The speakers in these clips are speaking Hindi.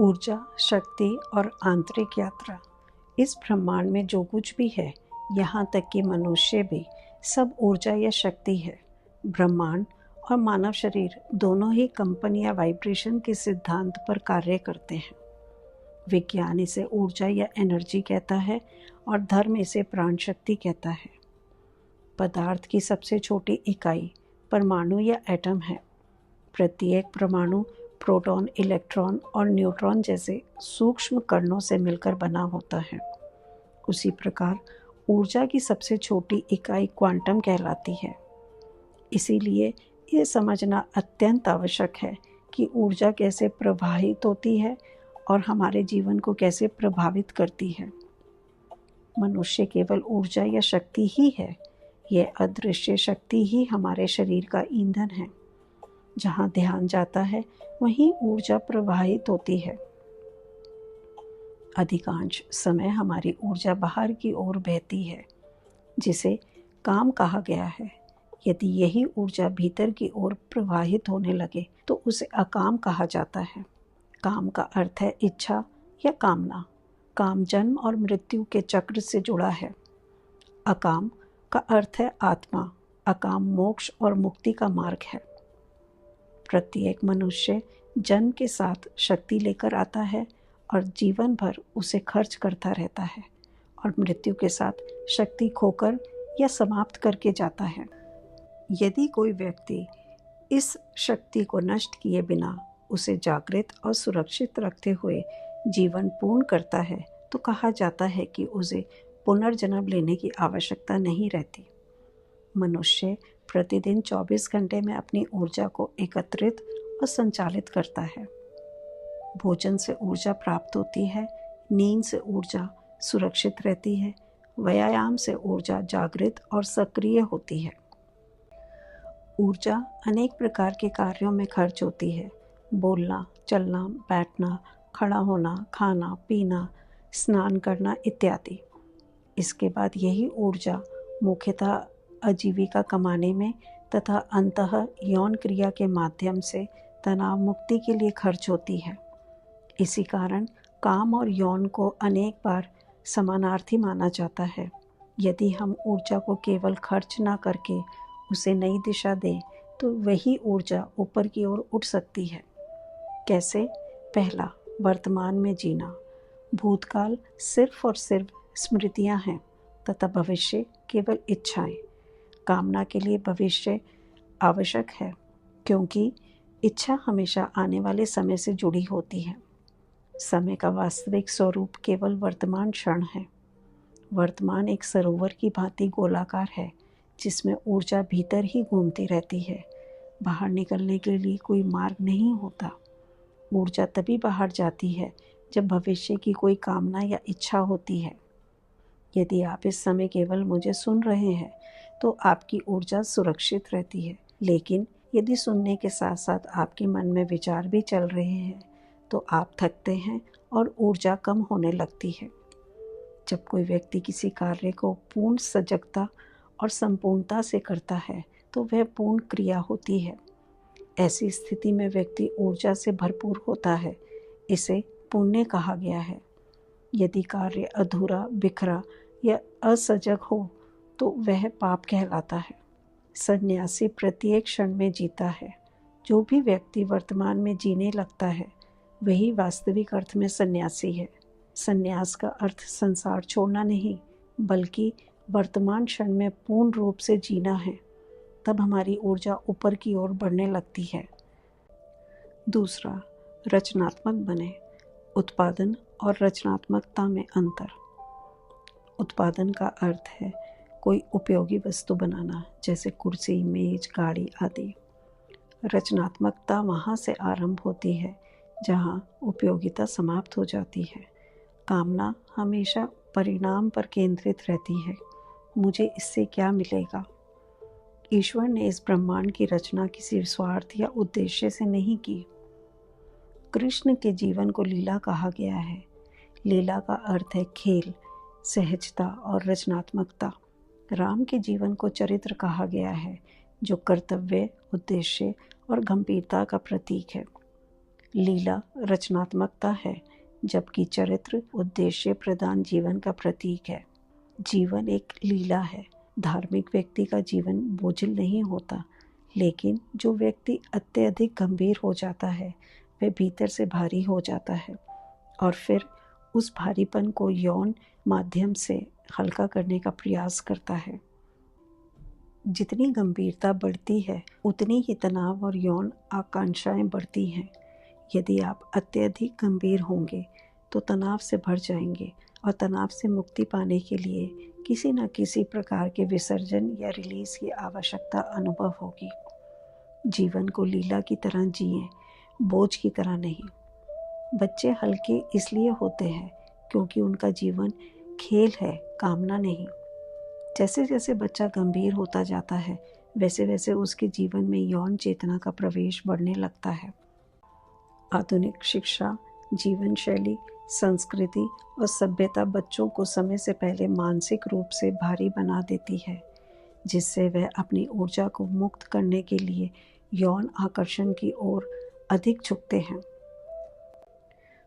ऊर्जा, शक्ति और आंतरिक यात्रा। इस ब्रह्मांड में जो कुछ भी है, यहाँ तक कि मनुष्य भी, सब ऊर्जा या शक्ति है। ब्रह्मांड और मानव शरीर दोनों ही कंपन या वाइब्रेशन के सिद्धांत पर कार्य करते हैं। विज्ञान इसे ऊर्जा या एनर्जी कहता है और धर्म इसे प्राण शक्ति कहता है। पदार्थ की सबसे छोटी इकाई परमाणु या एटम है। प्रत्येक परमाणु प्रोटॉन, इलेक्ट्रॉन और न्यूट्रॉन जैसे सूक्ष्म कणों से मिलकर बना होता है। उसी प्रकार ऊर्जा की सबसे छोटी इकाई क्वांटम कहलाती है। इसीलिए ये समझना अत्यंत आवश्यक है कि ऊर्जा कैसे प्रवाहित होती है और हमारे जीवन को कैसे प्रभावित करती है। मनुष्य केवल ऊर्जा या शक्ति ही है। यह अदृश्य शक्ति ही हमारे शरीर का ईंधन है। जहाँ ध्यान जाता है वहीं ऊर्जा प्रवाहित होती है। अधिकांश समय हमारी ऊर्जा बाहर की ओर बहती है, जिसे काम कहा गया है। यदि यही ऊर्जा भीतर की ओर प्रवाहित होने लगे तो उसे अकाम कहा जाता है। काम का अर्थ है इच्छा या कामना। काम जन्म और मृत्यु के चक्र से जुड़ा है। अकाम का अर्थ है आत्मा। अकाम मोक्ष और मुक्ति का मार्ग है। प्रत्येक मनुष्य जन्म के साथ शक्ति लेकर आता है और जीवन भर उसे खर्च करता रहता है और मृत्यु के साथ शक्ति खोकर या समाप्त करके जाता है। यदि कोई व्यक्ति इस शक्ति को नष्ट किए बिना उसे जागृत और सुरक्षित रखते हुए जीवन पूर्ण करता है तो कहा जाता है कि उसे पुनर्जन्म लेने की आवश्यकता नहीं रहती। मनुष्य प्रतिदिन 24 घंटे में अपनी ऊर्जा को एकत्रित और संचालित करता है। भोजन से ऊर्जा प्राप्त होती है, नींद से ऊर्जा सुरक्षित रहती है, व्यायाम से ऊर्जा जागृत और सक्रिय होती है। ऊर्जा अनेक प्रकार के कार्यों में खर्च होती है। बोलना, चलना, बैठना, खड़ा होना, खाना, पीना, स्नान करना इत्यादि। इसके बाद यही ऊर्जा मुख्यतः आजीविका कमाने में तथा अंततः यौन क्रिया के माध्यम से तनाव मुक्ति के लिए खर्च होती है। इसी कारण काम और यौन को अनेक बार समानार्थी माना जाता है। यदि हम ऊर्जा को केवल खर्च ना करके उसे नई दिशा दें तो वही ऊर्जा ऊपर की ओर उठ सकती है। कैसे? पहला, वर्तमान में जीना। भूतकाल सिर्फ और सिर्फ स्मृतियां हैं तथा भविष्य केवल इच्छाएं। कामना के लिए भविष्य आवश्यक है क्योंकि इच्छा हमेशा आने वाले समय से जुड़ी होती है। समय का वास्तविक स्वरूप केवल वर्तमान क्षण है। वर्तमान एक सरोवर की भांति गोलाकार है जिसमें ऊर्जा भीतर ही घूमती रहती है। बाहर निकलने के लिए कोई मार्ग नहीं होता। ऊर्जा तभी बाहर जाती है जब भविष्य की कोई कामना या इच्छा होती है। यदि आप इस समय केवल मुझे सुन रहे हैं तो आपकी ऊर्जा सुरक्षित रहती है। लेकिन यदि सुनने के साथ साथ आपके मन में विचार भी चल रहे हैं तो आप थकते हैं और ऊर्जा कम होने लगती है। जब कोई व्यक्ति किसी कार्य को पूर्ण सजगता और संपूर्णता से करता है तो वह पूर्ण क्रिया होती है। ऐसी स्थिति में व्यक्ति ऊर्जा से भरपूर होता है। इसे पुण्य कहा गया है। यदि कार्य अधूरा, बिखरा या असजग हो तो वह पाप कहलाता है। सन्यासी प्रत्येक क्षण में जीता है। जो भी व्यक्ति वर्तमान में जीने लगता है वही वास्तविक अर्थ में सन्यासी है। सन्यास का अर्थ संसार छोड़ना नहीं बल्कि वर्तमान क्षण में पूर्ण रूप से जीना है। तब हमारी ऊर्जा ऊपर की ओर बढ़ने लगती है। दूसरा, रचनात्मक बने। उत्पादन और रचनात्मकता में अंतर। उत्पादन का अर्थ है कोई उपयोगी वस्तु बनाना, जैसे कुर्सी, मेज, गाड़ी आदि। रचनात्मकता वहाँ से आरंभ होती है जहाँ उपयोगिता समाप्त हो जाती है। कामना हमेशा परिणाम पर केंद्रित रहती है। मुझे इससे क्या मिलेगा? ईश्वर ने इस ब्रह्मांड की रचना किसी स्वार्थ या उद्देश्य से नहीं की। कृष्ण के जीवन को लीला कहा गया है। लीला का अर्थ है खेल, सहजता और रचनात्मकता। राम के जीवन को चरित्र कहा गया है जो कर्तव्य, उद्देश्य और गंभीरता का प्रतीक है। लीला रचनात्मकता है, जबकि चरित्र उद्देश्य प्रदान जीवन का प्रतीक है। जीवन एक लीला है। धार्मिक व्यक्ति का जीवन बोझिल नहीं होता, लेकिन जो व्यक्ति अत्यधिक गंभीर हो जाता है वह भीतर से भारी हो जाता है और फिर उस भारीपन को यौन माध्यम से हल्का करने का प्रयास करता है। जितनी गंभीरता बढ़ती है उतनी ही तनाव और यौन आकांक्षाएं बढ़ती हैं। यदि आप अत्यधिक गंभीर होंगे तो तनाव से भर जाएंगे और तनाव से मुक्ति पाने के लिए किसी न किसी प्रकार के विसर्जन या रिलीज की आवश्यकता अनुभव होगी। जीवन को लीला की तरह जिएं, बोझ की तरह नहीं। बच्चे हल्के इसलिए होते हैं क्योंकि उनका जीवन खेल है, कामना नहीं। जैसे जैसे बच्चा गंभीर होता जाता है वैसे वैसे उसके जीवन में यौन चेतना का प्रवेश बढ़ने लगता है। आधुनिक शिक्षा, जीवन शैली, संस्कृति और सभ्यता बच्चों को समय से पहले मानसिक रूप से भारी बना देती है, जिससे वह अपनी ऊर्जा को मुक्त करने के लिए यौन आकर्षण की ओर अधिक झुकते हैं।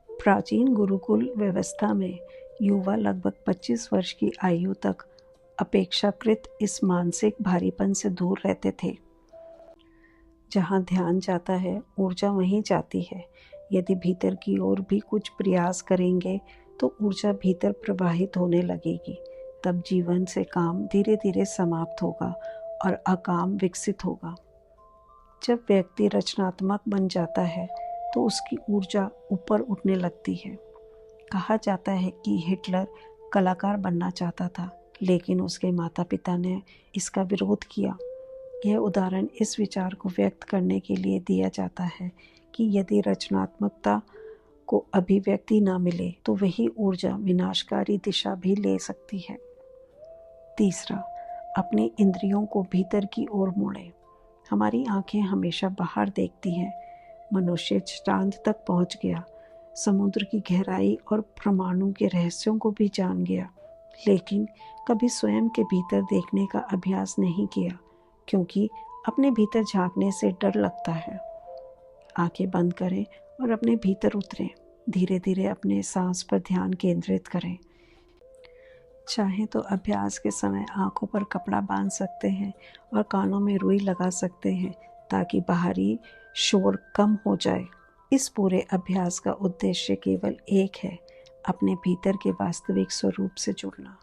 प्राचीन गुरुकुल व्यवस्था में युवा लगभग 25 वर्ष की आयु तक अपेक्षाकृत इस मानसिक भारीपन से दूर रहते थे। जहाँ ध्यान जाता है ऊर्जा वहीं जाती है। यदि भीतर की ओर भी कुछ प्रयास करेंगे तो ऊर्जा भीतर प्रवाहित होने लगेगी। तब जीवन से काम धीरे धीरे समाप्त होगा और अकाम विकसित होगा। जब व्यक्ति रचनात्मक बन जाता है तो उसकी ऊर्जा ऊपर उठने लगती है। कहा जाता है कि हिटलर कलाकार बनना चाहता था, लेकिन उसके माता पिता ने इसका विरोध किया। यह उदाहरण इस विचार को व्यक्त करने के लिए दिया जाता है कि यदि रचनात्मकता को अभिव्यक्ति न मिले तो वही ऊर्जा विनाशकारी दिशा भी ले सकती है। तीसरा, अपनी इंद्रियों को भीतर की ओर मोड़ें। हमारी आंखें हमेशा बाहर देखती हैं। मनुष्य चांद तक पहुंच गया, समुद्र की गहराई और परमाणु के रहस्यों को भी जान गया, लेकिन कभी स्वयं के भीतर देखने का अभ्यास नहीं किया, क्योंकि अपने भीतर झांकने से डर लगता है। आंखें बंद करें और अपने भीतर उतरें। धीरे धीरे अपने सांस पर ध्यान केंद्रित करें। चाहे तो अभ्यास के समय आंखों पर कपड़ा बांध सकते हैं और कानों में रुई लगा सकते हैं ताकि बाहरी शोर कम हो जाए। इस पूरे अभ्यास का उद्देश्य केवल एक है, अपने भीतर के वास्तविक स्वरूप से जुड़ना।